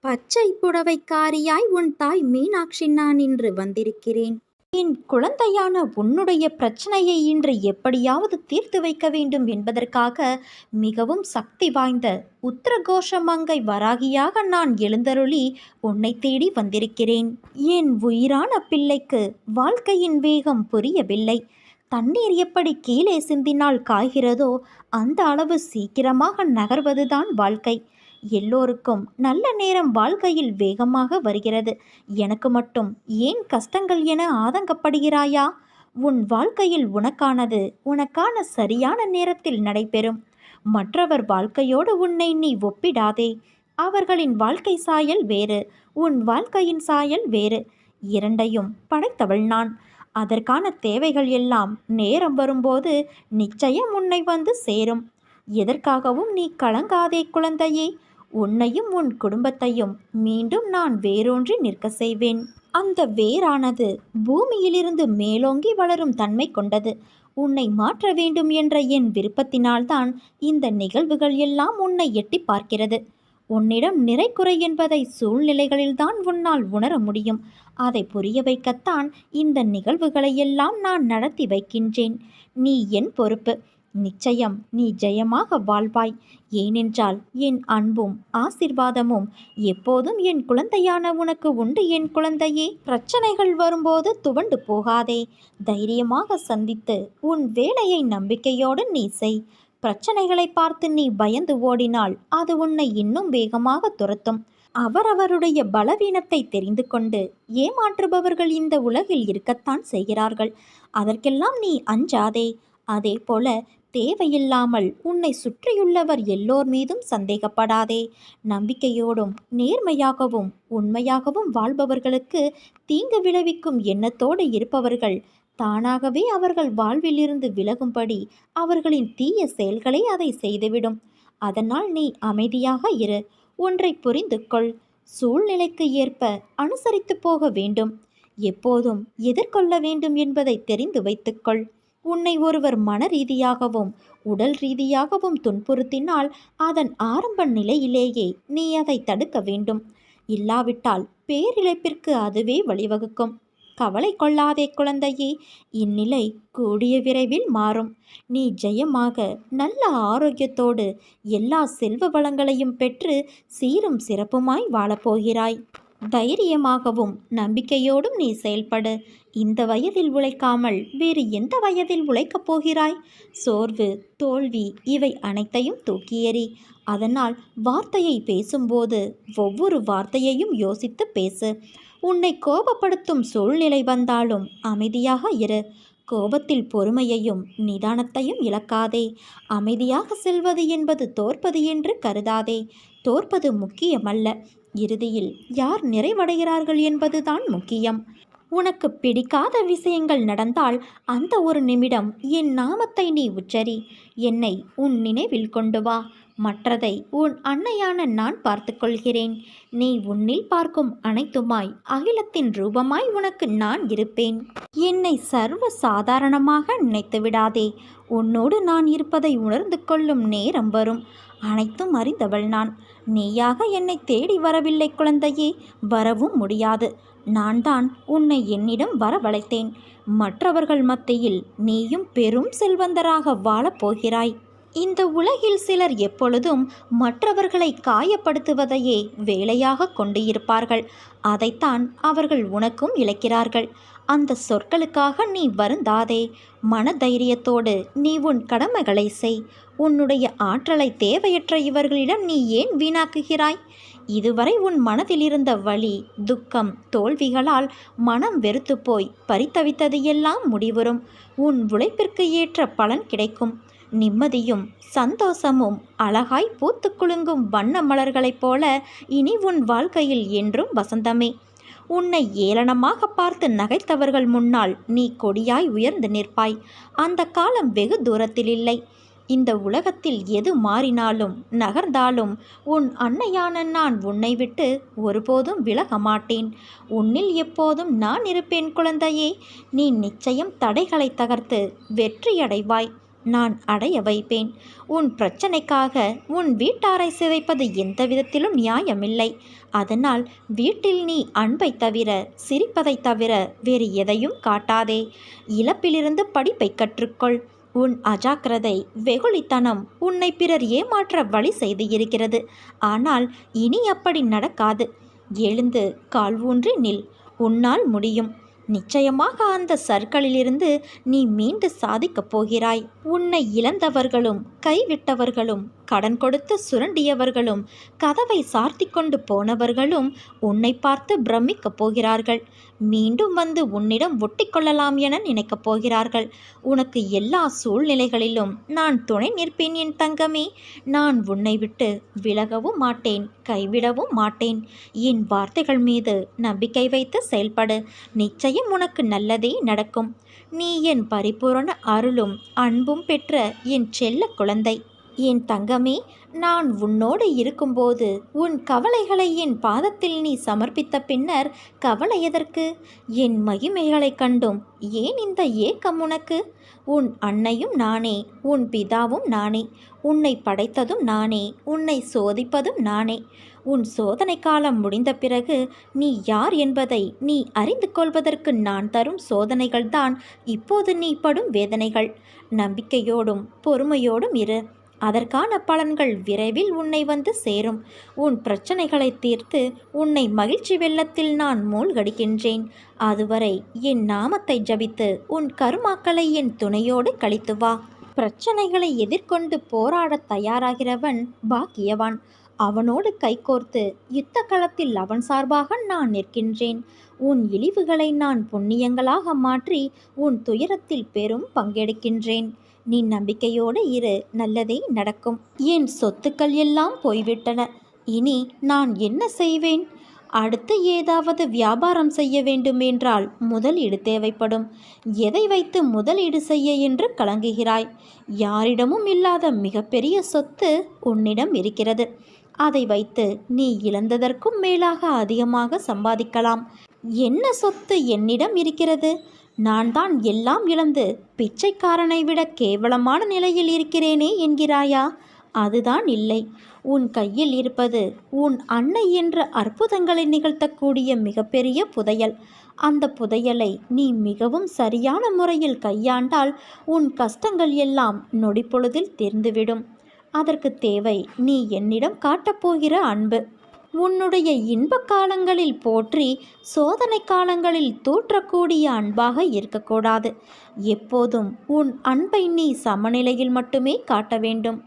பச்சை புடவைக்காரியாய் உன் தாய் மீனாட்சி நான் இன்று வந்திருக்கிறேன். என் குழந்தையான உன்னுடைய பிரச்சனையை இன்று எப்படியாவது தீர்த்து வைக்க வேண்டும் என்பதற்காக மிகவும் சக்தி வாய்ந்த உத்தரகோஷ மங்கை வராகியாக நான் எழுந்தருளி உன்னை தேடி வந்திருக்கிறேன். என் உயிரான பிள்ளைக்கு வாழ்க்கையின் வேகம் புரியவில்லை. தண்ணீர் எப்படி கீழே சிந்தினால் காய்கிறதோ அந்த அளவு சீக்கிரமாக நகர்வதுதான் வாழ்க்கை. எல்லோருக்கும் நல்ல நேரம் வாழ்க்கையில் வேகமாக வருகிறது. எனக்கு மட்டும் ஏன் கஷ்டங்கள் என ஆதங்கப்படுகிறாயா? உன் வாழ்க்கையில் உனக்கான சரியான நேரத்தில் நடைபெறும். மற்றவர் வாழ்க்கையோடு உன்னை நீ ஒப்பிடாதே. அவர்களின் வாழ்க்கை சாயல் வேறு, உன் வாழ்க்கையின் சாயல் வேறு. இரண்டையும் படைத்தவள் நான். அதற்கான தேவைகள் எல்லாம் நேரம் வரும்போது நிச்சயம் உன்னை வந்து சேரும். எதற்காகவும் நீ கலங்காதே குழந்தையே. உன்னையும் உன் குடும்பத்தையும் மீண்டும் நான் வேரூன்றி நிற்க செய்வேன். அந்த வேரானது பூமியிலிருந்து மேலோங்கி வளரும் தன்மை கொண்டது. உன்னை மாற்ற வேண்டும் என்ற என் விருப்பத்தினால்தான் இந்த நிகழ்வுகள் எல்லாம் உன்னை எட்டி பார்க்கிறது. உன்னிடம் நிறைக்குறை என்பதை சூழ்நிலைகளில்தான் உன்னால் உணர முடியும். அதை புரிய வைக்கத்தான் இந்த நிகழ்வுகளை எல்லாம் நான் நடத்தி வைக்கின்றேன். நீ என் பொறுப்பு. நிச்சயம் நீ ஜெயமாக வாழ்வாய். ஏனென்றால் என் அன்பும் ஆசிர்வாதமும் எப்போதும் என் குழந்தையான உனக்கு உண்டு. என் குழந்தையே, பிரச்சனைகள் வரும்போது துவண்டு போகாதே. தைரியமாக சந்தித்து உன் வேலையை நம்பிக்கையோடு நீ செய். பிரச்சனைகளை பார்த்து நீ பயந்து ஓடினால் அது உன்னை இன்னும் வேகமாக துரத்தும். அவரவருடைய பலவீனத்தை தெரிந்து கொண்டு ஏமாற்றுபவர்கள் இந்த உலகில் இருக்கத்தான் செய்கிறார்கள். அதற்கெல்லாம் நீ அஞ்சாதே. அதே போல தேவையில்லாமல் உன்னை சுற்றியுள்ளவர் எல்லோர் மீதும் சந்தேகப்படாதே. நம்பிக்கையோடும் நேர்மையாகவும் உண்மையாகவும் வாழ்பவர்களுக்கு தீங்கு விளைவிக்கும் எண்ணத்தோடு இருப்பவர்கள் தானாகவே அவர்கள் வாழ்விலிருந்து விலகும்படி அவர்களின் தீய செயல்களை அதை செய்துவிடும். அதனால் நீ அமைதியாக இரு. ஒன்றை புரிந்து கொள். சூழ்நிலைக்கு ஏற்ப அனுசரித்து போக வேண்டும். எப்போதும் எதிர்கொள்ள வேண்டும் என்பதை தெரிந்து வைத்துக்கொள். உன்னை ஒருவர் மன ரீதியாகவும் உடல் ரீதியாகவும் துன்புறுத்தினால் அதன் ஆரம்ப நிலையிலேயே நீ அதை தடுக்க வேண்டும். இல்லாவிட்டால் பேரிழப்பிற்கு அதுவே வழிவகுக்கும். கவலை கொள்ளாதே குழந்தையே. இந்நிலை கூடிய விரைவில் மாறும். நீ ஜெயமாக நல்ல ஆரோக்கியத்தோடு எல்லா செல்வ வளங்களையும் பெற்று சீரும் சிறப்புமாய் வாழப்போகிறாய். தைரியமாகவும் நம்பிக்கையோடும் நீ செயல்படு. இந்த வயதில் உழைக்காமல் வேறு எந்த வயதில் உழைக்கப் போகிறாய்? சோர்வு, தோல்வி இவை அனைத்தையும் தூக்கி எறி. அதனால் வார்த்தையை பேசும்போது ஒவ்வொரு வார்த்தையையும் யோசித்து பேசு. உன்னை கோபப்படுத்தும் சூழ்நிலை வந்தாலும் அமைதியாக இரு. கோபத்தில் பொறுமையையும் நிதானத்தையும் இழக்காதே. அமைதியாக செல்வது என்பது தோற்பது என்று கருதாதே. தோற்பது முக்கியமல்ல, இறுதியில் யார் நிறைவடைகிறார்கள் என்பதுதான் முக்கியம். உனக்கு பிடிக்காத விஷயங்கள் நடந்தால் அந்த ஒரு நிமிடம் என் நாமத்தை நீ உச்சரி. என்னை உன் நினைவில் கொண்டு வா. மற்றதை உன் அன்னையான நான் பார்த்து கொள்கிறேன். நீ உன்னில் பார்க்கும் அனைத்துமாய் அகிலத்தின் ரூபமாய் உனக்கு நான் இருப்பேன். என்னை சர்வ சாதாரணமாக நினைத்து விடாதே. உன்னோடு நான் இருப்பதை உணர்ந்து கொள்ளும் நேரம் வரும். அனைத்தும் அறிந்தவள் நான். நீயாக என்னை தேடி வரவில்லை குழந்தையே. வரவும் முடியாது. நான் தான் உன்னை என்னிடம் வரவழைத்தேன். மற்றவர்கள் மத்தியில் நீயும் பெரும் செல்வந்தராக வாழப்போகிறாய். இந்த உலகில் சிலர் எப்பொழுதும் மற்றவர்களை காயப்படுத்துவதையே வேலையாக கொண்டு இருப்பார்கள். அதைத்தான் அவர்கள் உனக்கும் இழைக்கிறார்கள். அந்த சொற்களுக்காக நீ வருந்தாதே. மன தைரியத்தோடு நீ உன் கடமைகளை செய். உன்னுடைய ஆற்றலை தேவையற்ற இவர்களிடம் நீ ஏன் வீணாக்குகிறாய்? இதுவரை உன் மனதில் இருந்த வலி, துக்கம், தோல்விகளால் மனம் வெறுத்து போய் பரிதவித்தது எல்லாம் முடிவுறும். உன் உழைப்பிற்கு ஏற்ற பலன் கிடைக்கும். நிம்மதியும் சந்தோஷமும் அழகாய் பூத்து குலுங்கும் வண்ண மலர்களைப் போல இனி உன் வாழ்க்கையில் என்றும் வசந்தமே. உன்னை ஏளனமாக பார்த்து நகைத்தவர்கள் முன்னால் நீ கொடியாய் உயர்ந்து நிற்பாய். அந்த காலம் வெகு தூரத்தில் இல்லை. இந்த உலகத்தில் எது மாறினாலும் நகர்ந்தாலும் உன் அன்னையான நான் உன்னை விட்டு ஒருபோதும் விலக மாட்டேன். உன்னில் எப்போதும் நான் இருப்பேன் குழந்தையே. நீ நிச்சயம் தடைகளை தகர்த்து வெற்றியடைவாய். நான் அடைய வைப்பேன். உன் பிரச்சனைக்காக உன் வீட்டாரை சிதைப்பது எந்த விதத்திலும் நியாயமில்லை. அதனால் வீட்டில் நீ அன்பை தவிர, சிரிப்பதை தவிர வேறு எதையும் காட்டாதே. இழப்பிலிருந்து படிப்பை கற்றுக்கொள். உன் அஜாக்கிரதை, வெகுளித்தனம் உன்னை பிறர் ஏமாற்ற வழி செய்து இருக்கிறது. ஆனால் இனி அப்படி நடக்காது. எழுந்து கால் ஊன்றி நில். உன்னால் முடியும். நிச்சயமாக அந்த சர்க்கிளிலிருந்து நீ மீண்டு சாதிக்கப் போகிறாய். உன்னை இழந்தவர்களும், கைவிட்டவர்களும், கடன் கொடுத்து சுரண்டியவர்களும், கதவை சார்த்தி கொண்டு போனவர்களும் உன்னை பார்த்து பிரமிக்கப் போகிறார்கள். மீண்டும் வந்து உன்னிடம் ஒட்டிக்கொள்ளலாம் என நினைக்கப் போகிறார்கள். உனக்கு எல்லா சூழ்நிலைகளிலும் நான் துணை நிற்பேன் என் தங்கமே. நான் உன்னை விட்டு விலகவும் மாட்டேன், கைவிடவும் மாட்டேன். என் வார்த்தைகள் மீது நம்பிக்கை வைத்து செயல்படு. நிச்சயம் உனக்கு நல்லதே நடக்கும். நீ என் பரிபூரண அருளும் அன்பும் பெற்ற என் செல்ல குழந்தை. என் தங்கமே, நான் உன்னோடு இருக்கும்போது உன் கவலைகளை என் பாதத்தில் நீ சமர்ப்பித்த பின்னர் கவலை எதற்கு? என் மகிமைகளைக் கண்டும் ஏன் இந்த ஏக்கம் உனக்கு? உன் அன்னையும் நானே, உன் பிதாவும் நானே. உன்னை படைத்ததும் நானே, உன்னை சோதிப்பதும் நானே. உன் சோதனை காலம் முடிந்த பிறகு நீ யார் என்பதை நீ அறிந்து கொள்வதற்கு நான் தரும் சோதனைகள்தான் இப்போது நீ படும் வேதனைகள். நம்பிக்கையோடும் பொறுமையோடும் இரு. அதற்கான பலன்கள் விரைவில் உன்னை வந்து சேரும். உன் பிரச்சனைகளை தீர்த்து உன்னை மகிழ்ச்சி வெள்ளத்தில் நான் மூழ்கடிக்கின்றேன். அதுவரை என் நாமத்தை ஜபித்து உன் கருமாக்களை என் துணையோடு கழித்து வா. பிரச்சனைகளை எதிர்கொண்டு போராடத் தயாராகிறவன் பாக்கியவான். அவனோடு கைகோர்த்து யுத்த களத்தில் அவன் சார்பாக நான் நிற்கின்றேன். உன் இழிவுகளை நான் புண்ணியங்களாக மாற்றி உன் துயரத்தில் பெரும் பங்கெடுக்கின்றேன். நீ நம்பிக்கையோடு இரு, நல்லதே நடக்கும். என் சொத்துக்கள் எல்லாம் போய்விட்டன. இனி நான் என்ன செய்வேன்? அடுத்து ஏதாவது வியாபாரம் செய்ய வேண்டுமென்றால் முதலீடு தேவைப்படும். எதை வைத்து முதலீடு செய்ய என்று கலங்குகிறாய்? யாரிடமும் இல்லாத மிகப்பெரிய சொத்து உன்னிடம் இருக்கிறது. அதை வைத்து நீ இழந்ததற்கும் மேலாக அதிகமாக சம்பாதிக்கலாம். என்ன சொத்து என்னிடம் இருக்கிறது? நான் தான் எல்லாம் இழந்து பிச்சைக்காரனை விட கேவலமான நிலையில் இருக்கிறேனே என்கிறாயா? அதுதான் இல்லை. உன் கையில் இருப்பது உன் அன்னை என்ற அற்புதங்களை நிகழ்த்தக்கூடிய மிகப்பெரிய புதையல். அந்த புதையலை நீ மிகவும் சரியான முறையில் கையாண்டால் உன் கஷ்டங்கள் எல்லாம் நொடிப்பொழுதில் தீர்ந்துவிடும். அதற்கு தேவை நீ என்னிடம் காட்டப்போகிற அன்பு. உன்னுடைய இன்ப காலங்களில் போற்றி, சோதனை காலங்களில் தூற்றக்கூடிய அன்பாக இருக்கக்கூடாது. எப்போதும் உன் அன்பை நீ சமநிலையில் மட்டுமே காட்ட வேண்டும்.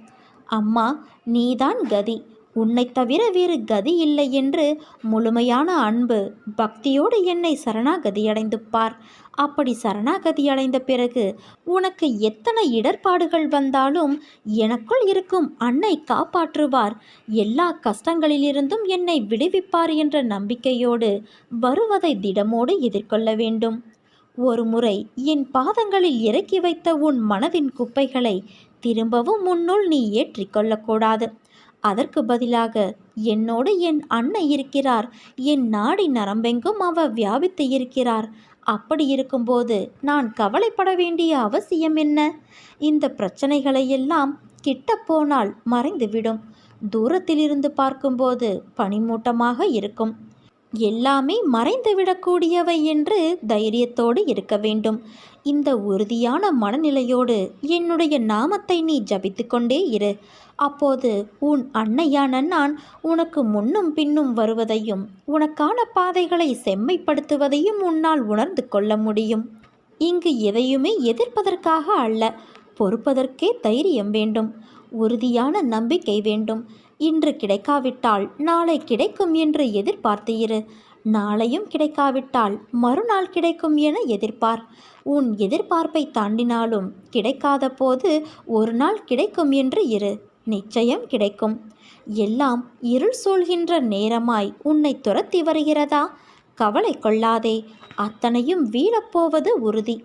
அம்மா, நீதான் கதி, உன்னை தவிர வேறு கதி இல்லை என்று முழுமையான அன்பு பக்தியோடு என்னை சரணாகதியடைந்து பார். அப்படி சரணாகதியடைந்த பிறகு உனக்கு எத்தனை இடர்பாடுகள் வந்தாலும் எனக்குள் இருக்கும் அன்னை காப்பாற்றுவார், எல்லா கஷ்டங்களிலிருந்தும் என்னை விடுவிப்பார் என்ற நம்பிக்கையோடு வருவதை திடமோடு எதிர்கொள்ள வேண்டும். ஒரு முறை என் பாதங்களில் இறக்கி வைத்த உன் மனதின் குப்பைகளை திரும்பவும் முன்னுள் நீ ஏற்றிக்கொள்ளக்கூடாது. அதற்கு பதிலாக என்னோடு என் அன்னை இருக்கிறார். என் நாடி நரம்பெங்கும் அவ வியாபித்து இருக்கிறார். அப்படி இருக்கும்போது நான் கவலைப்பட வேண்டிய அவசியம் என்ன? இந்த பிரச்சனைகளையெல்லாம் கிட்ட போனால் மறைந்துவிடும். தூரத்திலிருந்து பார்க்கும்போது பனிமூட்டமாக இருக்கும். எல்லாமே மறைந்துவிடக்கூடியவை என்று தைரியத்தோடு இருக்க வேண்டும். இந்த உறுதியான மனநிலையோடு என்னுடைய நாமத்தை நீ ஜபித்து கொண்டே இரு. அப்போது உன் அன்னையான நான் உனக்கு முன்னும் பின்னும் வருவதையும் உனக்கான பாதைகளை செம்மைப்படுத்துவதையும் உன்னால் உணர்ந்து கொள்ள முடியும். இங்கு எதையுமே எதிர்ப்பதற்காக அல்ல, பொறுப்பதற்கே தைரியம் வேண்டும், உறுதியான நம்பிக்கை வேண்டும். இன்று கிடைக்காவிட்டால் நாளை கிடைக்கும் என்று எதிர்பார்த்து இரு. நாளையும் கிடைக்காவிட்டால் மறுநாள் கிடைக்கும் என எதிர்பார். உன் எதிர்பார்ப்பை தாண்டினாலும் கிடைக்காத போது ஒரு நாள் கிடைக்கும் என்று இரு. நிச்சயம் கிடைக்கும். எல்லாம் இருள் சூழ்கின்ற நேரமாய் உன்னை துரத்தி வருகிறதா? கவலை கொள்ளாதே, அத்தனையும் வீழப்போவது உறுதி.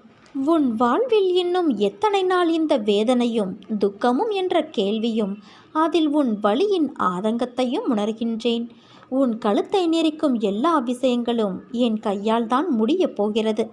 உன் வாழ்வில் இன்னும் எத்தனை நாள் இந்த வேதனையும் துக்கமும் என்ற கேள்வியும், அதில் உன் வலியின் ஆதங்கத்தையும் உணர்கின்றேன். உன் கழுத்தை நெரிக்கும் எல்லா விஷயங்களும் என் கையால் தான் முடியப் போகிறது.